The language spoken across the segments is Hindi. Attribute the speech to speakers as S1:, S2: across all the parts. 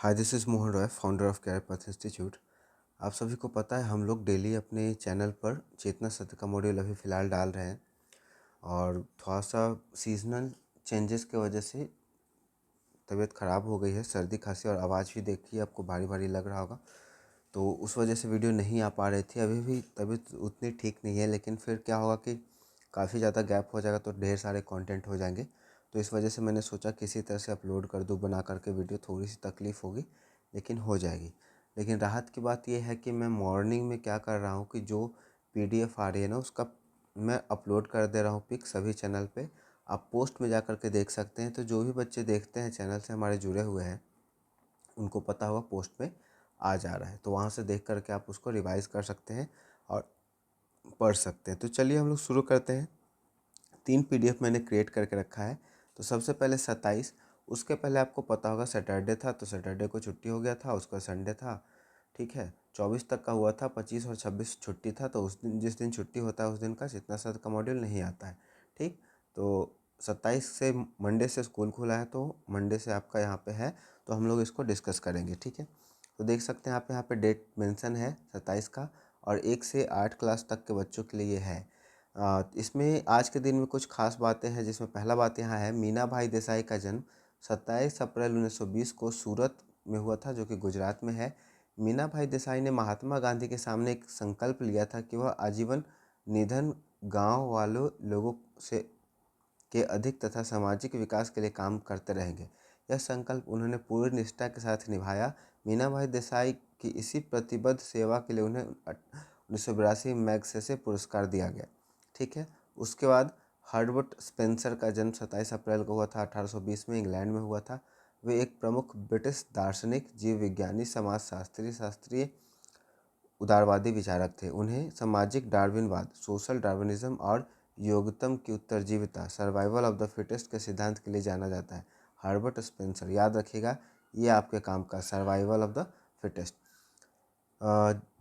S1: Hi, this is Mohan Roy, founder of career path institute. आप सभी को पता है हम लोग डेली अपने चैनल पर चेतना सत्य का मॉड्यूल अभी फ़िलहाल डाल रहे हैं और थोड़ा सा सीजनल चेंजेस की वजह से तबीयत ख़राब हो गई है। सर्दी खांसी और आवाज़ भी देखिए आपको भारी भारी लग रहा होगा, तो उस वजह से वीडियो नहीं आ पा रही थी। अभी भी तबीयत उतनी ठीक नहीं है, लेकिन फिर क्या होगा कि काफ़ी ज़्यादा गैप हो जाएगा तो ढेर सारे कंटेंट हो जाएंगे। तो इस वजह से मैंने सोचा किसी तरह से अपलोड कर दूँ बना करके वीडियो। थोड़ी सी तकलीफ़ होगी लेकिन हो जाएगी। लेकिन राहत की बात यह है कि मैं मॉर्निंग में क्या कर रहा हूँ कि जो PDF आ रही है ना, उसका मैं अपलोड कर दे रहा हूँ पिक सभी चैनल पे। आप पोस्ट में जा कर के देख सकते हैं। तो जो भी बच्चे देखते हैं चैनल से हमारे जुड़े हुए हैं, उनको पता होगा पोस्ट में आ जा रहा है, तो वहाँ से देख करके आप उसको रिवाइज़ कर सकते हैं और पढ़ सकते हैं। तो चलिए हम लोग शुरू करते हैं। 3 PDF मैंने क्रिएट करके रखा है। तो सबसे पहले 27, उसके पहले आपको पता होगा सैटरडे था, तो सैटरडे को छुट्टी हो गया था, उसका संडे था, ठीक है। 24 तक का हुआ था, 25 और 26 छुट्टी था। तो उस दिन, जिस दिन छुट्टी होता है उस दिन का चेतना सत्र का मॉड्यूल नहीं आता है, ठीक। तो 27 से मंडे से स्कूल खुला है, तो मंडे से आपका यहाँ पे है, तो हम लोग इसको डिस्कस करेंगे, ठीक है। तो देख सकते हैं आप यहाँ पे डेट मेंशन है 27 का, और 1 से 8 क्लास तक के बच्चों के लिए ये है। इसमें आज के दिन में कुछ खास बातें हैं, जिसमें पहला बात यहाँ है, मीना भाई देसाई का जन्म 27 अप्रैल 1920 को सूरत में हुआ था, जो कि गुजरात में है। मीना भाई देसाई ने महात्मा गांधी के सामने एक संकल्प लिया था कि वह आजीवन निधन गांव वालों लोगों से के अधिक तथा सामाजिक विकास के लिए काम करते रहेंगे। यह संकल्प उन्होंने पूरी निष्ठा के साथ निभाया। मीना भाई देसाई की इसी प्रतिबद्ध सेवा के लिए उन्हें 1982 मैग्सेसे पुरस्कार दिया गया, ठीक है। उसके बाद हर्बर्ट स्पेंसर का जन्म 27 अप्रैल को हुआ था, 1820 में इंग्लैंड में हुआ था। वे एक प्रमुख ब्रिटिश दार्शनिक, जीव विज्ञानी, समाजशास्त्री, शास्त्रीय उदारवादी विचारक थे। उन्हें सामाजिक डार्विनवाद, सोशल डार्विनिज्म और योग्यतम की उत्तरजीविता, सर्वाइवल ऑफ द फिटेस्ट के सिद्धांत के लिए जाना जाता है। हर्बर्ट स्पेंसर, याद रखिएगा, ये आपके काम का सर्वाइवल ऑफ द फिटेस्ट,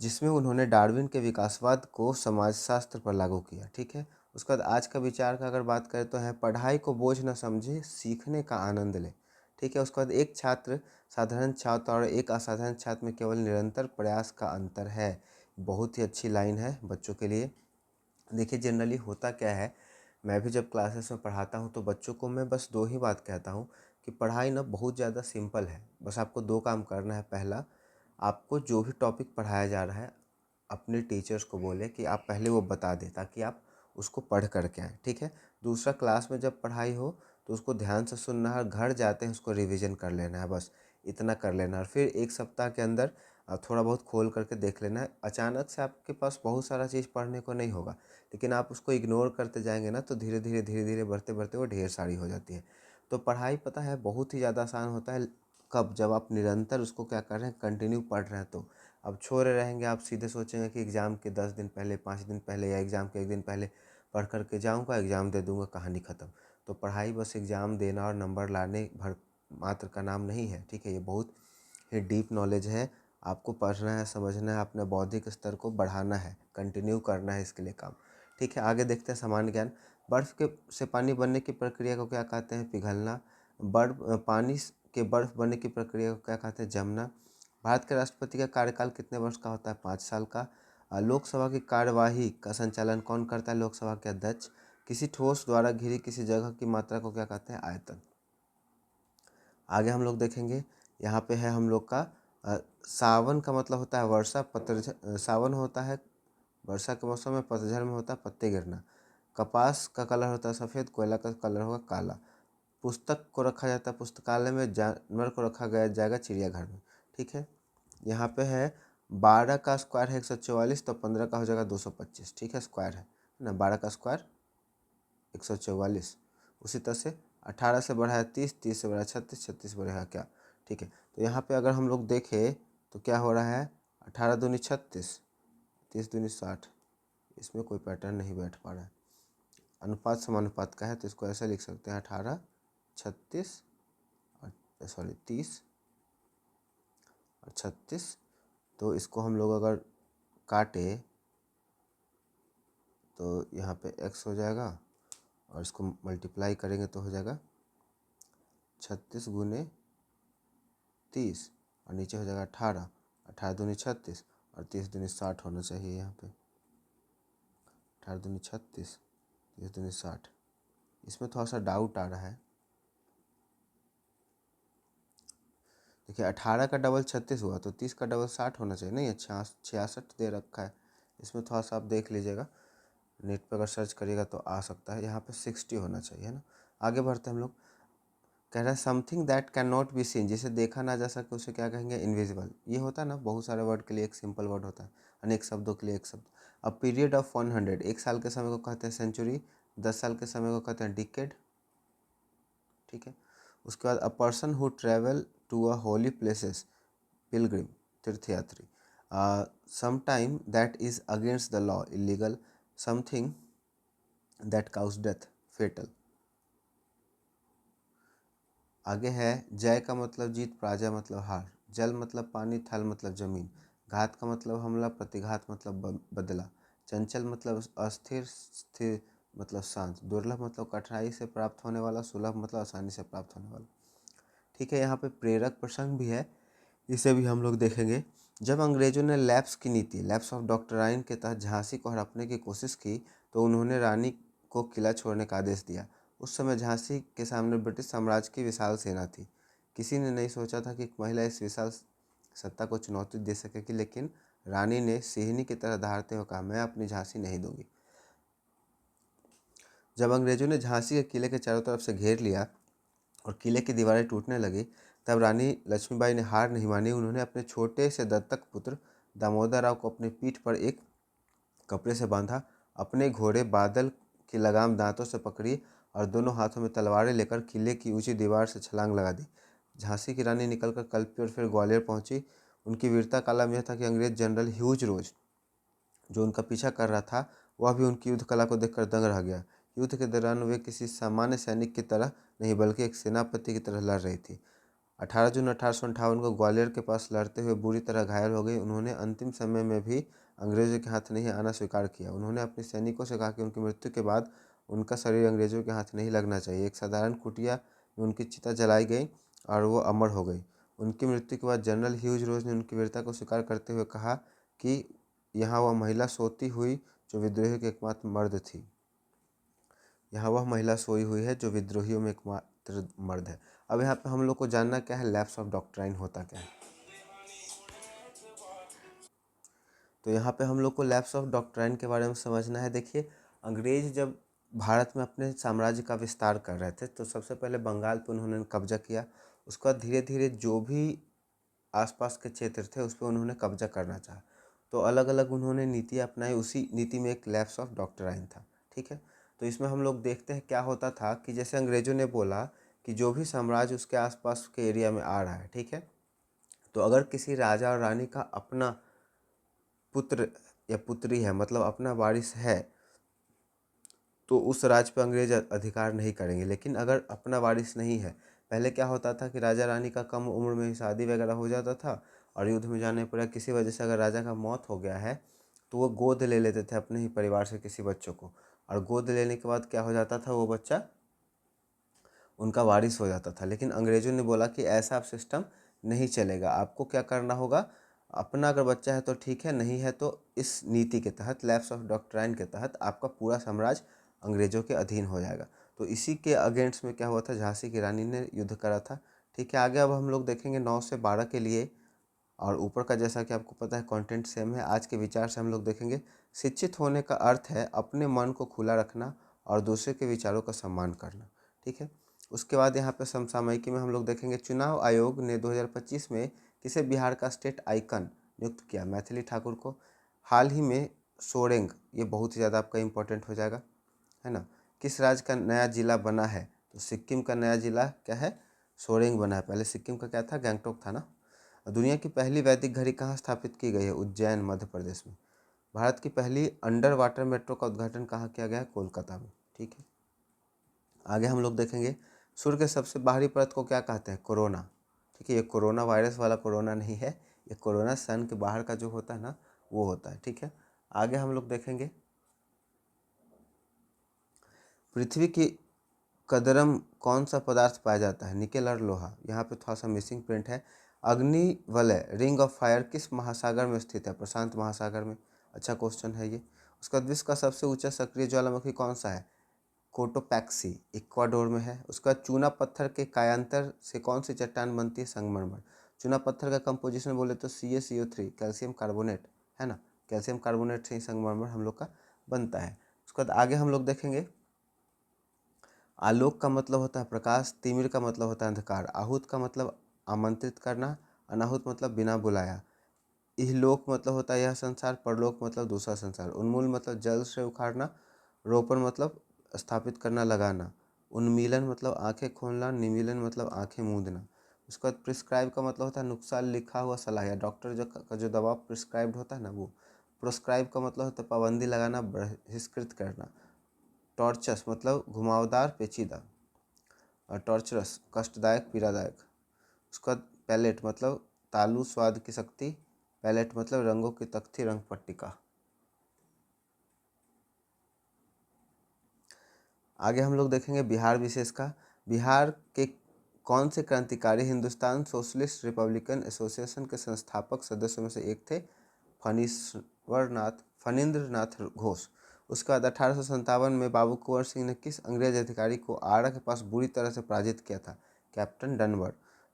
S1: जिसमें उन्होंने डार्विन के विकासवाद को समाजशास्त्र पर लागू किया, ठीक है। उसके बाद आज का विचार का अगर बात करें तो है, पढ़ाई को बोझ न समझे, सीखने का आनंद ले, ठीक है। उसके बाद एक छात्र साधारण छात्र और एक असाधारण छात्र में केवल निरंतर प्रयास का अंतर है। बहुत ही अच्छी लाइन है बच्चों के लिए। देखिए जनरली होता क्या है, मैं भी जब क्लासेस में पढ़ाता हूँ तो बच्चों को मैं बस दो ही बात कहता हूँ कि पढ़ाई ना बहुत ज़्यादा सिंपल है। बस आपको दो काम करना है। पहला, आपको जो भी टॉपिक पढ़ाया जा रहा है अपने टीचर्स को बोले कि आप पहले वो बता दें, ताकि आप उसको पढ़ करके आएँ, ठीक है। दूसरा, क्लास में जब पढ़ाई हो तो उसको ध्यान से सुनना है, और घर जाते हैं उसको रिवीजन कर लेना है, बस इतना कर लेना है। और फिर एक सप्ताह के अंदर थोड़ा बहुत खोल करके देख लेना है। अचानक से आपके पास बहुत सारा चीज़ पढ़ने को नहीं होगा, लेकिन आप उसको इग्नोर करते जाएंगे ना, तो धीरे धीरे बढ़ते बढ़ते वो ढेर सारी हो जाती है। तो पढ़ाई पता है बहुत ही ज़्यादा आसान होता है कब, जब आप निरंतर उसको क्या कर रहे हैं, कंटिन्यू पढ़ रहे हैं। तो अब छोड़े रहेंगे, आप सीधे सोचेंगे कि एग्ज़ाम के 10 दिन पहले, 5 दिन पहले या एग्ज़ाम के 1 दिन पहले पढ़ कर के जाऊँगा, एग्ज़ाम दे दूँगा, कहानी ख़त्म। तो पढ़ाई बस एग्ज़ाम देना और नंबर लाने भर मात्र का नाम नहीं है, ठीक है। ये बहुत ही डीप नॉलेज है। आपको पढ़ना है, समझना है, अपने बौद्धिक स्तर को बढ़ाना है, कंटिन्यू करना है इसके लिए काम, ठीक है। आगे देखते हैं सामान्य ज्ञान। बर्फ़ के से पानी बनने की प्रक्रिया को क्या कहते हैं? पिघलना। पानी के बर्फ़ बनने की प्रक्रिया को क्या कहते हैं? जमना। भारत के राष्ट्रपति का कार्यकाल कितने वर्ष का होता है? 5 साल का। लोकसभा की कार्यवाही का संचालन कौन करता है? लोकसभा के अध्यक्ष। किसी ठोस द्वारा घिरी किसी जगह की मात्रा को क्या कहते हैं? आयतन। आगे हम लोग देखेंगे, यहाँ पे है हम लोग का सावन का मतलब होता है वर्षा, पतझड़ सावन होता है वर्षा के मौसम में, पतझड़ में होता है पत्ते गिरना। कपास का कलर होता है सफ़ेद, कोयला का कलर होगा काला। पुस्तक को रखा जाता है पुस्तकालय में, जानवर को रखा गया जाएगा चिड़ियाघर में, ठीक है। यहाँ पे है 12 का स्क्वायर है 144, तो 15 का हो जाएगा 225, ठीक है। स्क्वायर है ना, 12 का स्क्वायर 144। उसी तरह से 18 से बढ़ा है 30, 30 से बढ़ा है 36, 36 बढ़ेगा क्या, ठीक है। तो यहाँ पे अगर हम लोग देखें तो क्या हो रहा है, 18 दूनी 36, 30 दूनी 60। इसमें कोई पैटर्न नहीं बैठ पा रहा है। अनुपात समानुपात का है, तो इसको ऐसे लिख सकते हैं 18, 36 और सॉरी 30 और 36। तो इसको हम लोग अगर काटे तो यहाँ पे x हो जाएगा, और इसको मल्टीप्लाई करेंगे तो हो जाएगा 36 गुने 30 और नीचे हो जाएगा 18, 18 दूनी 36 और 30 दूनी 60 होना चाहिए यहाँ पे। 18 दूनी 36, 30 दूनी 60। इसमें थोड़ा सा डाउट आ रहा है। देखिए 18 का डबल 36 हुआ तो 30 का डबल 60 होना चाहिए। नहीं, 66 दे रखा है। इसमें थोड़ा सा आप देख लीजिएगा, नेट पर अगर सर्च करिएगा तो आ सकता है। यहाँ पे 60 होना चाहिए, है ना। आगे बढ़ते हैं हम लोग। कह रहा है something that can not be seen, जिसे देखा ना जा सके उसे क्या कहेंगे, इनविजिबल। ये होता है ना, बहुत सारे वर्ड के लिए एक सिंपल वर्ड होता है, अनेक शब्दों के लिए एक शब्द। अ पीरियड ऑफ 100, 1 साल के समय को कहते हैं सेंचुरी, 10 साल के समय को कहते हैं डिकेड। ठीक है। उसके बाद a person who travel to a holy places, pilgrim, तीर्थयात्री। Sometime that is against the law, illegal. Something that cause death, fatal. आगे है जय का मतलब जीत, पराजय मतलब हार, जल मतलब पानी, थल मतलब जमीन, घात का मतलब हमला, प्रतिघात मतलब बदला, चंचल मतलब अस्थिर, स्थिर मतलब शांत, दुर्लभ मतलब कठिनाई से प्राप्त होने वाला, सुलभ मतलब आसानी से प्राप्त होने वाला। ठीक है। यहाँ पे प्रेरक प्रसंग भी है, इसे भी हम लोग देखेंगे। जब अंग्रेजों ने लैप्स की नीति, लैप्स ऑफ डॉक्ट्राइन के तहत झांसी को हड़पने की कोशिश की तो उन्होंने रानी को किला छोड़ने का आदेश दिया। उस समय झांसी के सामने ब्रिटिश साम्राज्य की विशाल सेना थी। किसी ने नहीं सोचा था कि एक महिला इस विशाल सत्ता को चुनौती दे सकेगी, लेकिन रानी ने सिंहनी की तरह दहाड़ते हुए कहा, मैं अपनी झांसी नहीं दूंगी। जब अंग्रेजों ने झांसी के किले के चारों तरफ से घेर लिया और किले की दीवारें टूटने लगी, तब रानी लक्ष्मीबाई ने हार नहीं मानी। उन्होंने अपने छोटे से दत्तक पुत्र दामोदर राव को अपनी पीठ पर एक कपड़े से बांधा, अपने घोड़े बादल की लगाम दांतों से पकड़ी और दोनों हाथों में तलवारें लेकर किले की ऊंची दीवार से छलांग लगा दी। झांसी की रानी निकलकर कल्पी और फिर ग्वालियर पहुंची। उनकी वीरता का आलम यह था कि अंग्रेज जनरल ह्यूज रोज, जो उनका पीछा कर रहा था, वह भी उनकी युद्ध कला को देखकर दंग रह गया। युद्ध के दौरान वे किसी सामान्य सैनिक की तरह नहीं बल्कि एक सेनापति की तरह लड़ रही थी। 18 जून 1858 को ग्वालियर के पास लड़ते हुए बुरी तरह घायल हो गई। उन्होंने अंतिम समय में भी अंग्रेजों के हाथ नहीं आना स्वीकार किया। उन्होंने अपने सैनिकों से कहा कि उनकी मृत्यु के बाद उनका शरीर अंग्रेजों के हाथ नहीं लगना चाहिए। एक साधारण कुटिया में उनकी चिता जलाई गई और वो अमर हो गई। उनकी मृत्यु के बाद जनरल ह्यूज रोज ने उनकी वीरता को स्वीकार करते हुए कहा कि यहाँ वह महिला सोती हुई जो विद्रोहियों की एकमात्र मर्द थी। यहाँ वह महिला सोई हुई है जो विद्रोहियों में एकमात्र मर्द है। अब यहाँ पे हम लोग को जानना क्या है, लैप्स ऑफ डॉक्ट्राइन होता क्या है। तो यहाँ पे हम लोग को लैप्स ऑफ डॉक्ट्राइन के बारे में समझना है। देखिए, अंग्रेज जब भारत में अपने साम्राज्य का विस्तार कर रहे थे तो सबसे पहले बंगाल पर उन्होंने कब्जा किया। उसके बाद धीरे धीरे जो भी आसपास के क्षेत्र थे उस पर उन्होंने कब्जा करना चाहा, तो अलग अलग उन्होंने नीतियाँ अपनाई। उसी नीति में एक लैप्स ऑफ डॉक्ट्राइन था। ठीक है। तो इसमें हम लोग देखते हैं क्या होता था कि जैसे अंग्रेजों ने बोला कि जो भी साम्राज्य उसके आसपास के एरिया में आ रहा है, ठीक है, तो अगर किसी राजा और रानी का अपना पुत्र या पुत्री है, मतलब अपना वारिस है, तो उस राज्य पर अंग्रेज अधिकार नहीं करेंगे। लेकिन अगर अपना वारिस नहीं है, पहले क्या होता था कि राजा रानी का कम उम्र में ही शादी वगैरह हो जाता था और युद्ध में जाने पर किसी वजह से अगर राजा का मौत हो गया है तो वो गोद ले लेते थे अपने ही परिवार से किसी बच्चों को, और गोद लेने के बाद क्या हो जाता था, वो बच्चा उनका वारिस हो जाता था। लेकिन अंग्रेजों ने बोला कि ऐसा आप सिस्टम नहीं चलेगा, आपको क्या करना होगा, अपना अगर बच्चा है तो ठीक है, नहीं है तो इस नीति के तहत, लैप्स ऑफ डॉक्ट्राइन के तहत आपका पूरा साम्राज्य अंग्रेजों के अधीन हो जाएगा। तो इसी के अगेंस्ट में क्या हुआ था, झांसी की रानी ने युद्ध करा था। ठीक है। आगे अब हम लोग देखेंगे 9 से 12 के लिए, और ऊपर का जैसा कि आपको पता है कंटेंट सेम है। आज के विचार से हम लोग देखेंगे शिक्षित होने का अर्थ है अपने मन को खुला रखना और दूसरे के विचारों का सम्मान करना। ठीक है। उसके बाद यहाँ पे समसामयिकी में हम लोग देखेंगे चुनाव आयोग ने 2025 में किसे बिहार का स्टेट आइकन नियुक्त किया, मैथिली ठाकुर को। हाल ही में सोरेंग, ये बहुत ही ज़्यादा आपका इम्पोर्टेंट हो जाएगा, है ना। किस राज्य का नया जिला बना है, तो सिक्किम का नया जिला क्या है, सोरेंग बना है। पहले सिक्किम का क्या था, गंगटोक था ना। दुनिया की पहली वैदिक घड़ी कहाँ स्थापित की गई है, उज्जैन, मध्य प्रदेश में। भारत की पहली अंडर वाटर मेट्रो का उद्घाटन कहाँ किया गया है, कोलकाता में। ठीक है। आगे हम लोग देखेंगे सूर्य के सबसे बाहरी परत को क्या कहते हैं, कोरोना। ठीक है। ये कोरोना वायरस वाला कोरोना नहीं है, ये कोरोना सन के बाहर का जो होता है ना, वो होता है। ठीक है। आगे हम लोग देखेंगे पृथ्वी की कदरम कौन सा पदार्थ पाया जाता है, निकेल और लोहा। यहाँ पे थोड़ा सा मिसिंग प्रिंट है, अग्निवलय रिंग ऑफ फायर किस महासागर में स्थित है? प्रशांत महासागर में। अच्छा क्वेश्चन है ये। उसका विश्व का सबसे ऊंचा सक्रिय ज्वालामुखी कौन सा है? कोटोपैक्सी, इक्वाडोर में है। उसका चूना पत्थर के कायांतर से कौन सी चट्टान बनती है? संगमरमर। चूना पत्थर का कंपोजिशन बोले तो CaCO3, कैल्शियम कार्बोनेट, है ना। कैल्शियम कार्बोनेट से ही संगमरमर हम लोग का बनता है। उसके बाद आगे हम लोग देखेंगे, आलोक का मतलब होता है प्रकाश, तिमिर का मतलब होता है अंधकार, आहूत का मतलब आमंत्रित करना, अनाहुत मतलब बिना बुलाया, इहलोक मतलब होता है यह संसार, परलोक मतलब दूसरा संसार, उन्मूल मतलब जल से उखाड़ना, रोपण मतलब स्थापित करना, लगाना, उन्मीलन मतलब आंखें खोलना, निमीलन मतलब आंखें मूंदना। उसके बाद प्रिस्क्राइब का मतलब होता है नुस्खा, लिखा हुआ सलाह या डॉक्टर का जो दवा प्रिस्क्राइब्ड होता है ना वो। प्रोस्क्राइब का मतलब होता है पाबंदी लगाना, बहिष्कृत करना। टॉर्चस मतलब घुमावदार, पेचीदा, और टॉर्चरस कष्टदायक, पीड़ादायक। उसका पैलेट मतलब तालु, स्वाद की शक्ति, पैलेट मतलब रंगों की तख्ती, रंग पट्टिका। आगे हम लोग देखेंगे बिहार विशेष का। बिहार के कौन से क्रांतिकारी हिंदुस्तान सोशलिस्ट रिपब्लिकन एसोसिएशन के संस्थापक सदस्यों में से एक थे? फणींद्र नाथ घोष। उसके बाद 1857 में बाबू कुंवर सिंह ने किस अंग्रेज अधिकारी को आरा के पास बुरी तरह से पराजित किया था? कैप्टन डनवर।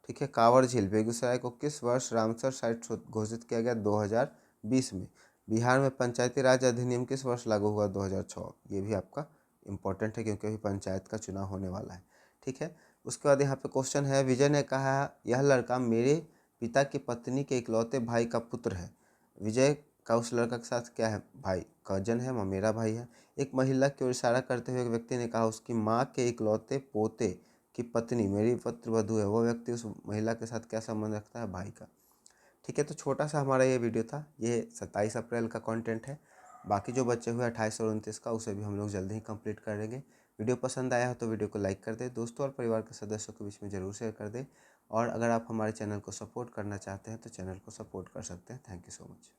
S1: ठीक है। कांवर झील बेगूसराय को किस वर्ष रामसर साइट घोषित किया गया? 2020 में। बिहार में पंचायती राज अधिनियम किस वर्ष लागू हुआ? 2006। ये भी आपका इम्पोर्टेंट है क्योंकि अभी पंचायत का चुनाव होने वाला है। ठीक है। उसके बाद यहाँ पे क्वेश्चन है, विजय ने कहा यह लड़का मेरे पिता की पत्नी के इकलौते भाई का पुत्र है। विजय का उस लड़का के साथ क्या है? भाई, कजन है, मेरा भाई है। एक महिला की ओर इशारा करते हुए एक व्यक्ति ने कहा उसकी माँ के इकलौते पोते की पत्नी मेरी पुत्रवधू है। वो व्यक्ति उस महिला के साथ क्या संबंध रखता है? भाई का। ठीक है। तो छोटा सा हमारा ये वीडियो था, ये 27 अप्रैल का कंटेंट है। बाकी जो बचे हुए 28 और 29 का उसे भी हम लोग जल्दी ही कंप्लीट कर देंगे। वीडियो पसंद आया हो तो वीडियो को लाइक कर दे, दोस्तों और परिवार के सदस्यों के बीच में ज़रूर शेयर कर दे। और अगर आप हमारे चैनल को सपोर्ट करना चाहते हैं तो चैनल को सपोर्ट कर सकते हैं। Thank you so much.